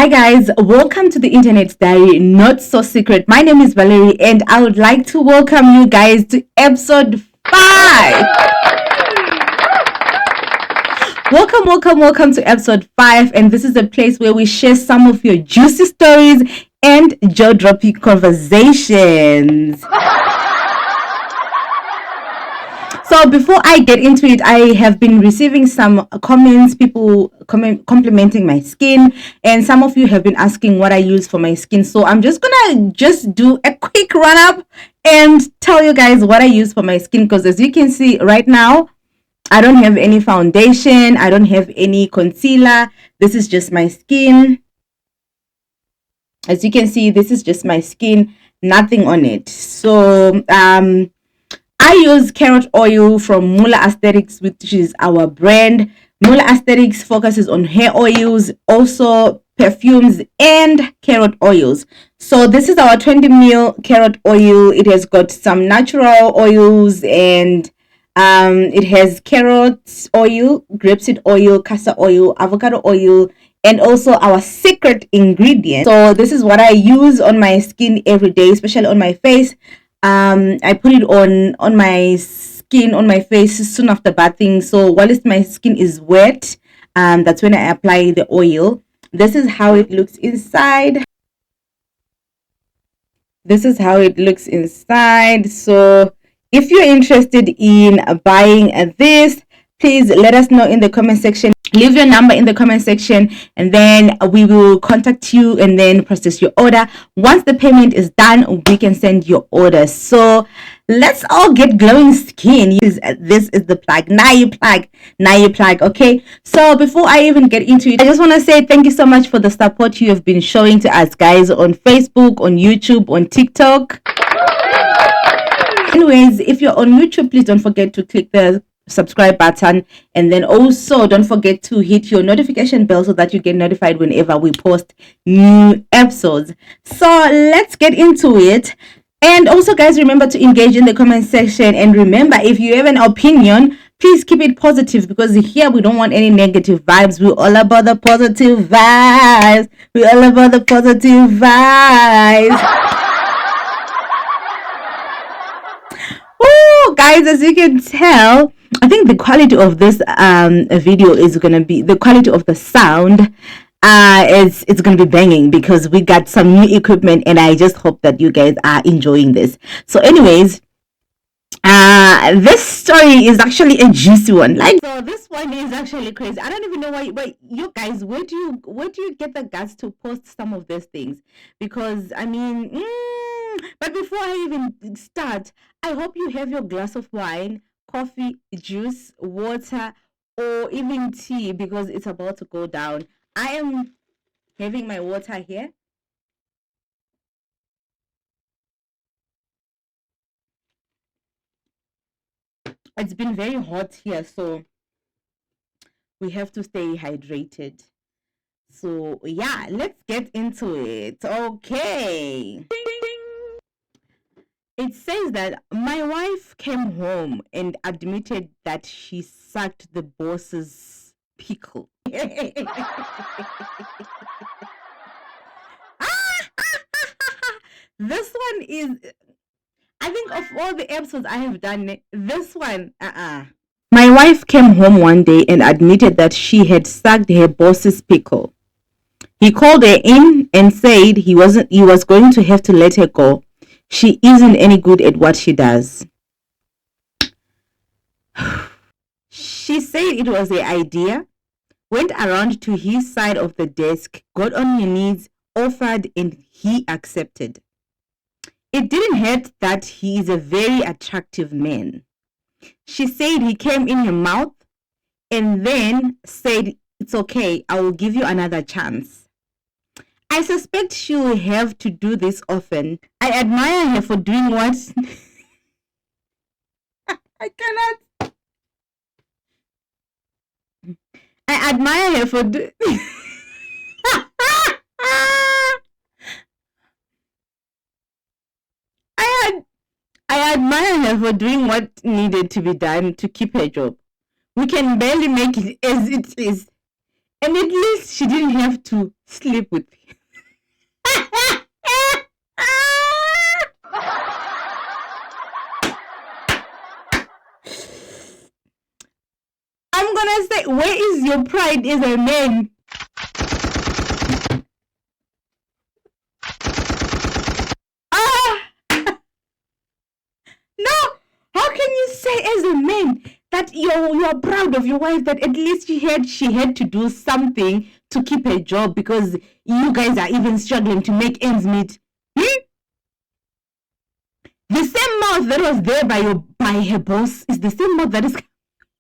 Hi guys, welcome to the Internet's Diary, Not So Secret. My name is Valerie and I would like to welcome you guys to episode 5. Welcome to episode 5, and this is a place where we share some of your juicy stories and jaw-dropping conversations. So before I get into it, I have been receiving some comments, people complimenting my skin, and some of you have been asking what I use for my skin. So I'm just gonna do a quick run up and tell you guys what I use for my skin, because as you can see right now, I don't have any foundation, I don't have any concealer. This is just my skin. As you can see, this is just my skin, nothing on it. So I use carrot oil from Mula Aesthetics, which is our brand. Mula Aesthetics focuses on hair oils, also perfumes and carrot oils. So this is our 20 ml carrot oil. It has got some natural oils, and it has carrot oil, grapeseed oil, castor oil, avocado oil, and also our secret ingredient. So this is what I use on my skin every day, especially on my face. I put it on my skin, on my face soon after bathing. So whilst my skin is wet, that's when I apply the oil. This is how it looks inside. So if you're interested in buying this, please let us know in the comment section. Leave your number in the comment section, and then we will contact you and then process your order. Once the payment is done, we can send your order. So let's all get glowing skin. This is the plug. Now you plug. Okay, so before I even get into it, I just want to say thank you so much for the support you have been showing to us guys on Facebook, on YouTube, on TikTok. Anyways, if you're on YouTube, please don't forget to click the subscribe button, and then also don't forget to hit your notification bell so that you get notified whenever we post new episodes. So let's get into it. And also guys, remember to engage in the comment section, and remember, if you have an opinion, please keep it positive, because here we don't want any negative vibes. We're all about the positive vibes. Oh guys, as you can tell, I think the quality of this video is gonna be, the quality of the sound it's gonna be banging, because we got some new equipment, and I just hope that you guys are enjoying this. So anyways, this story is actually a juicy one. So this one is actually crazy. I don't even know why you guys, where do you get the guts to post some of these things? Because I mean, but before I even start, I hope you have your glass of wine, coffee, juice, water, or even tea, because it's about to go down. I am having my water here. It's been very hot here, so we have to stay hydrated. So yeah, let's get into it. Okay. It says that my wife came home and admitted that she sucked the boss's pickle. This one is, I think of all the episodes I have done, this one, My wife came home one day and admitted that she had sucked her boss's pickle. He called her in and said he was going to have to let her go. She isn't any good at what she does. She said it was her idea, went around to his side of the desk, got on her knees, offered, and he accepted. It didn't hurt that he is a very attractive man. She said he came in her mouth and then said, "It's okay, I will give you another chance." I suspect she will have to do this often. I admire her for doing what? I cannot. I admire her for I admire her for doing what needed to be done to keep her job. We can barely make it as it is. And at least she didn't have to sleep with you. I'm gonna say, where is your pride as a man? Ah, no. How can you say as a man that you're proud of your wife, that at least she had to do something to keep her job because you guys are even struggling to make ends meet? The same mouth that was there by her boss is the same mouth that is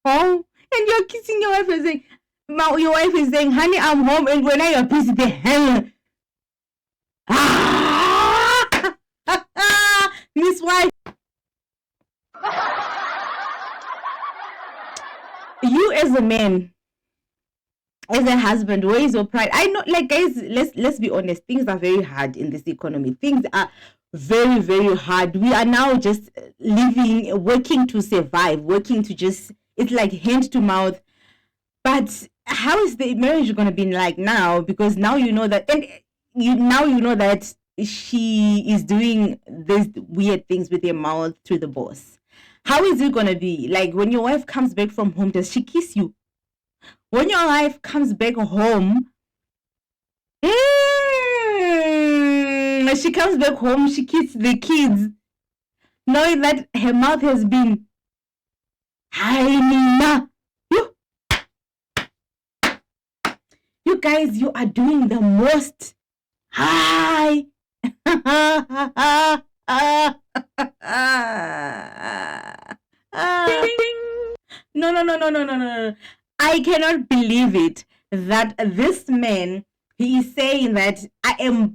home, and you're kissing your wife and saying, your wife is saying, honey, I'm home, and when I are busy, the hell. Miss Wife. You as a man, as a husband, where is your pride? I know, like, guys, let's be honest, things are very hard in this economy. Things are very, very hard. We are now just living, working to survive, working to just, it's like hand to mouth. But how is the marriage going to be like now? Because now you know that, and you know that she is doing these weird things with her mouth to the boss. How is it going to be? Like, when your wife comes back from home, does she kiss you? When your wife comes back home, she comes back home, she kisses the kids, knowing that her mouth has been, hi, Nina. You guys, you are doing the most. Hi. No. I cannot believe it that this man, he is saying that I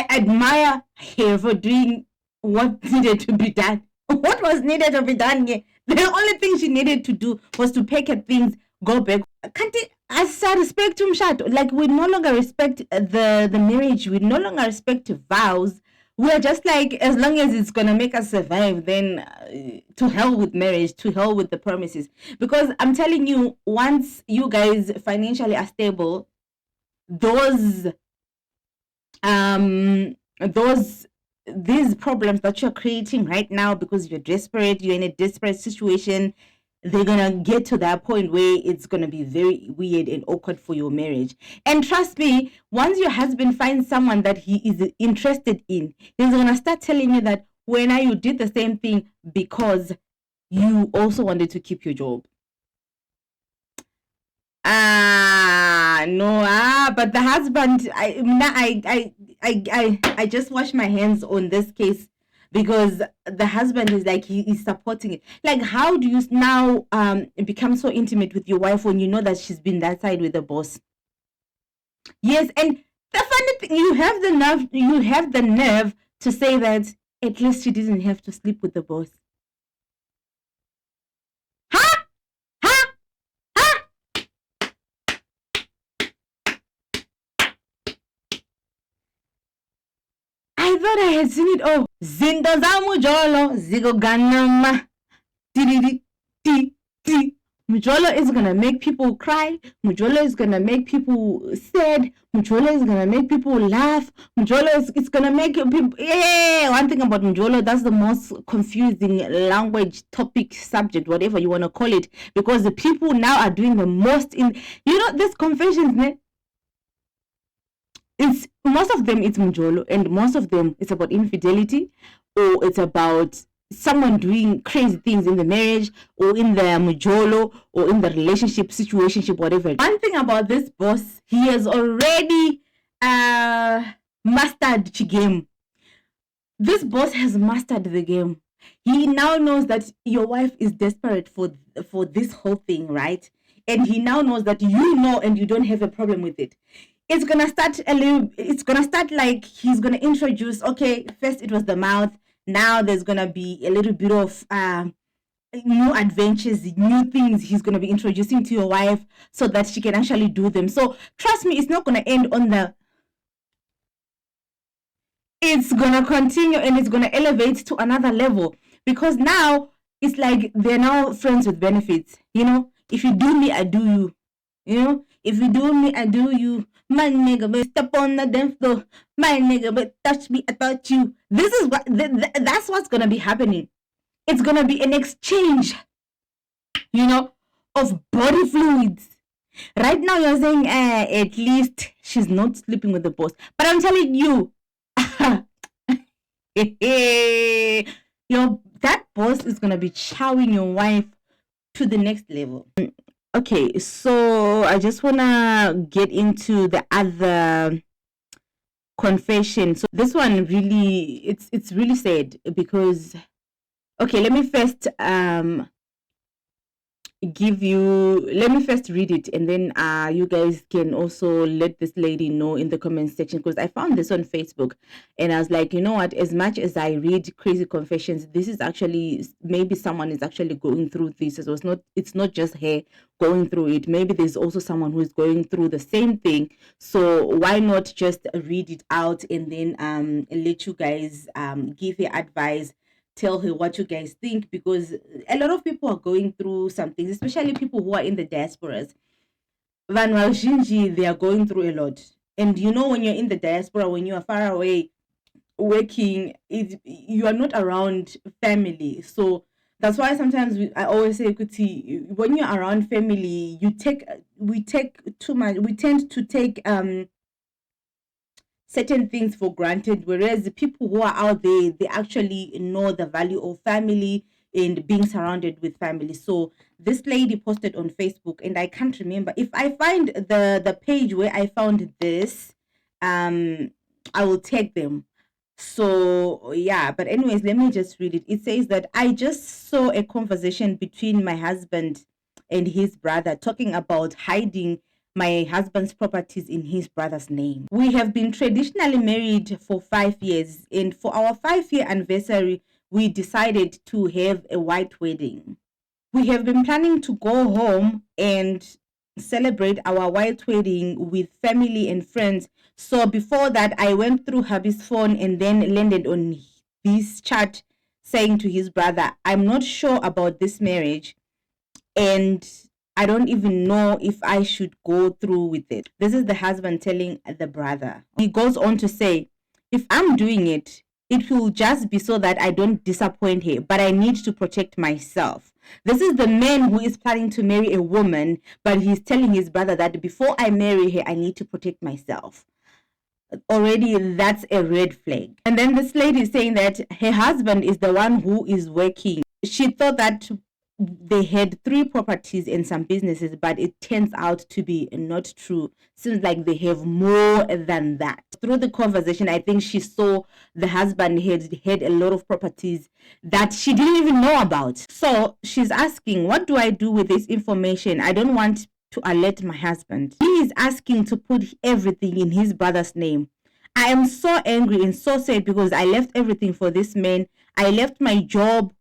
admire her for doing what needed to be done. What was needed to be done here? The only thing she needed to do was to pack her things, go back. Can't it, as I respect Mshato, like, we no longer respect the marriage, we no longer respect vows. We're just like, as long as it's gonna make us survive, then to hell with marriage, to hell with the promises. Because I'm telling you, once you guys financially are stable, these problems that you're creating right now because you're desperate, you're in a desperate situation, they're gonna get to that point where it's gonna be very weird and awkward for your marriage. And trust me, once your husband finds someone that he is interested in, he's gonna start telling you that when you did the same thing because you also wanted to keep your job. No, but the husband, I just wash my hands on this case, because the husband is like, he is supporting it. Like, how do you now become so intimate with your wife when you know that she's been that side with the boss? Yes, and the funny thing, you have the nerve to say that at least she didn't have to sleep with the boss. I thought I had seen it all. Zinto zamujolo zigoganama. Mujolo is gonna make people cry. Mujolo is gonna make people sad. Mujolo is gonna make people laugh. Mujolo is gonna make people. Yeah, one thing about Mujolo, that's the most confusing language, topic, subject, whatever you wanna call it, because the people now are doing the most in. This confessions, it's most of them it's Mujolo, and most of them it's about infidelity, or it's about someone doing crazy things in the marriage, or in the Mujolo, or in the relationship, situationship, whatever. One thing about this boss, he has already mastered the game. This boss has mastered the game. He now knows that your wife is desperate for this whole thing, right? And he now knows that you know, and you don't have a problem with it. It's gonna start like he's gonna introduce, okay, first it was the mouth, now there's gonna be a little bit of new adventures, new things he's gonna be introducing to your wife so that she can actually do them. So trust me, it's not gonna end on it's gonna continue, and it's gonna elevate to another level, because now it's like they're now friends with benefits. If you do me, I do you. If you do me, I do you. My nigga, but step on the dance floor. My nigga, but touch me, I touch you. This is what, that's what's gonna be happening. It's gonna be an exchange, of body fluids. Right now, you're saying, at least she's not sleeping with the boss. But I'm telling you, that boss is gonna be chowing your wife to the next level. Okay, so I just wanna get into the other confession. So this one really, it's really sad because, okay, let me first read it, and then you guys can also let this lady know in the comment section, because I found this on Facebook and I was like, you know what, as much as I read crazy confessions, this is actually, maybe someone is actually going through this. So it's not just her going through it, maybe there's also someone who is going through the same thing. So why not just read it out and then let you guys give her advice, tell her what you guys think, because a lot of people are going through some things, especially people who are in the diasporas. Van Shinji, they are going through a lot. And when you're in the diaspora, when you are far away working, you are not around family. So that's why sometimes I always say, Kuti, when you're around family, we take too much, we tend to take certain things for granted, whereas the people who are out there, they actually know the value of family and being surrounded with family. So this lady posted on Facebook, and I can't remember if I find the page where I found this, I will tag them. So yeah, but anyways, let me just read it. It says that I just saw a conversation between my husband and his brother talking about hiding my husband's properties in his brother's name. We have been traditionally married for 5 years, and for our 5 year anniversary, we decided to have a white wedding. We have been planning to go home and celebrate our white wedding with family and friends. So before that, I went through hubby's phone and then landed on this chat saying to his brother, I'm not sure about this marriage, and I don't even know if I should go through with it. This is the husband telling the brother. He goes on to say, if I'm doing it, it will just be so that I don't disappoint her, but I need to protect myself. This is the man who is planning to marry a woman, but he's telling his brother that before I marry her, I need to protect myself. Already, that's a red flag. And then this lady is saying that her husband is the one who is working. She thought that they had 3 properties and some businesses, but it turns out to be not true. Seems like they have more than that. Through the conversation, I think she saw the husband had a lot of properties that she didn't even know about. So she's asking, what do I do with this information? I don't want to alert my husband. He is asking to put everything in his brother's name. I am so angry and so sad because I left everything for this man. I left my job.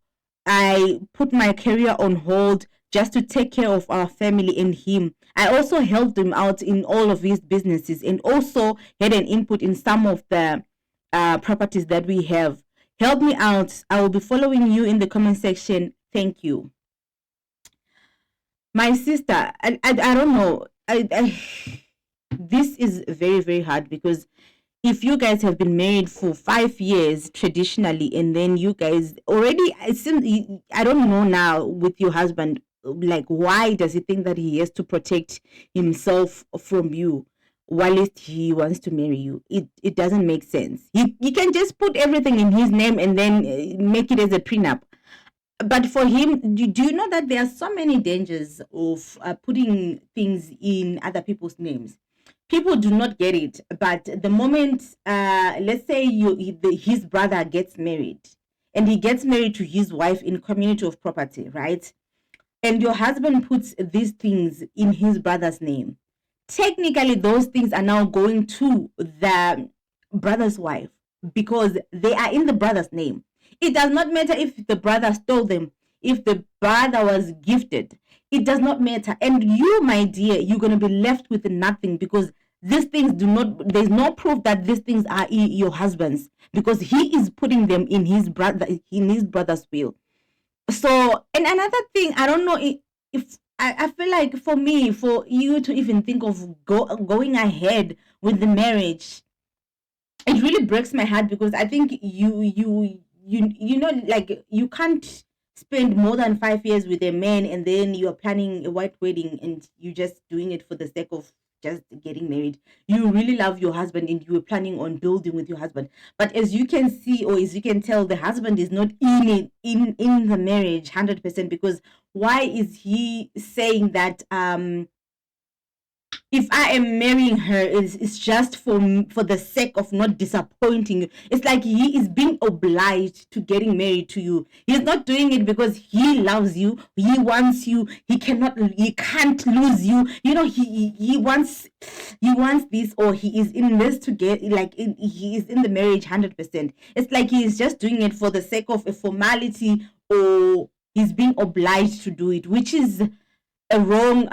I put my career on hold just to take care of our family and him. I also helped him out in all of his businesses and also had an input in some of the properties that we have. Help me out. I will be following you in the comment section. Thank you. My sister, I don't know. This is very, very hard because if you guys have been married for 5 years traditionally, and then you guys already, I don't know now with your husband, like, why does he think that he has to protect himself from you while he wants to marry you? It doesn't make sense. He can just put everything in his name and then make it as a prenup. But for him, do you know that there are so many dangers of putting things in other people's names? People do not get it, but the moment, let's say his brother gets married, and he gets married to his wife in community of property, right? And your husband puts these things in his brother's name. Technically, those things are now going to the brother's wife because they are in the brother's name. It does not matter if the brother stole them, if the brother was gifted. It does not matter. And you, my dear, you're going to be left with nothing because these things there's no proof that these things are your husband's because he is putting them in his brother's will. So, and another thing, I don't know if I feel like for me, for you to even think of going ahead with the marriage, it really breaks my heart, because I think you know, like, you can't spend more than 5 years with a man and then you're planning a white wedding and you just doing it for the sake of just getting married. You really love your husband and you were planning on building with your husband, but as you can see, or as you can tell, the husband is not in it, in the marriage 100%. Because why is he saying that if I am marrying her, it's just for the sake of not disappointing you? It's like he is being obliged to getting married to you. He's not doing it because he loves you. He wants you. He can't lose you. You know, he wants this, or he is in this to get, like, he is in the marriage 100%. It's like he is just doing it for the sake of a formality, or he's being obliged to do it, which is a wrong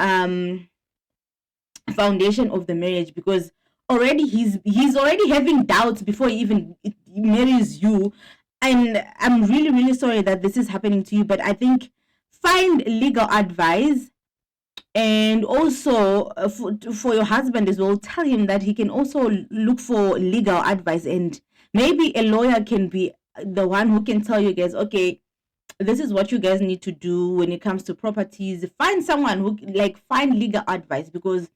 foundation of the marriage. Because already he's already having doubts before he even marries you. And I'm really, really sorry that this is happening to you, but I think find legal advice. And also, for your husband as well, tell him that he can also look for legal advice, and maybe a lawyer can be the one who can tell you guys, okay, this is what you guys need to do when it comes to properties. Find someone who, like, find legal advice, because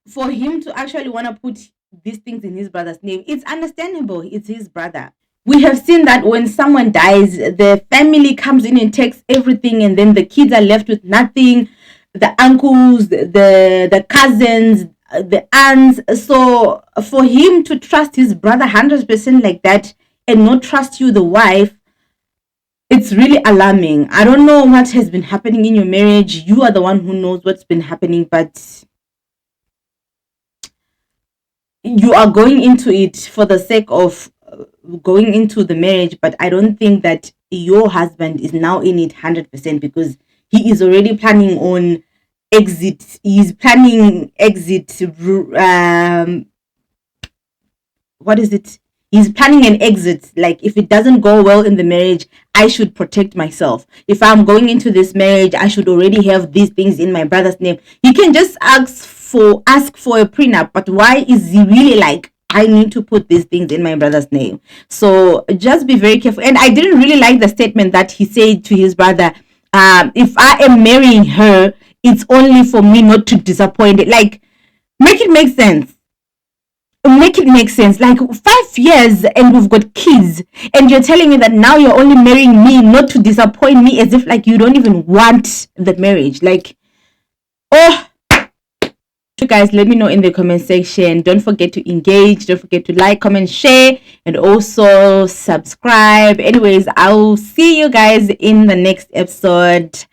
for him to actually want to put these things in his brother's name, it's understandable. It's his brother. We have seen that when someone dies, the family comes in and takes everything, and then the kids are left with nothing. The uncles, the cousins, the aunts. So for him to trust his brother 100% like that, and not trust you, the wife, it's really alarming. I don't know what has been happening in your marriage. You are the one who knows what's been happening, but you are going into it for the sake of going into the marriage. But I don't think that your husband is now in it 100%, because he is already planning on exit. He's planning exit. What is it? He's planning an exit. Like, if it doesn't go well in the marriage, I should protect myself. If I'm going into this marriage, I should already have these things in my brother's name. He can just ask for a prenup, but why is he really like, I need to put these things in my brother's name? So just be very careful. And I didn't really like the statement that he said to his brother, if I am marrying her, it's only for me not to disappoint it. Like, make it make sense. Make it make sense. Like, 5 years and we've got kids, and you're telling me that now you're only marrying me not to disappoint me, as if like you don't even want the marriage. Like, oh, you guys, let me know in the comment section. Don't forget to engage. Don't forget to like, comment, share, and also subscribe. Anyways, I'll see you guys in the next episode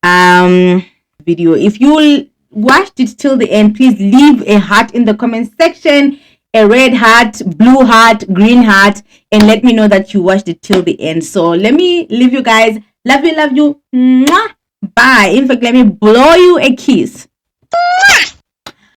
video. If you watched it till the end, please leave a heart in the comment section, a red heart, blue heart, green heart, and let me know that you watched it till the end. So let me leave you guys. Love you. Mwah. Bye. In fact, let me blow you a kiss.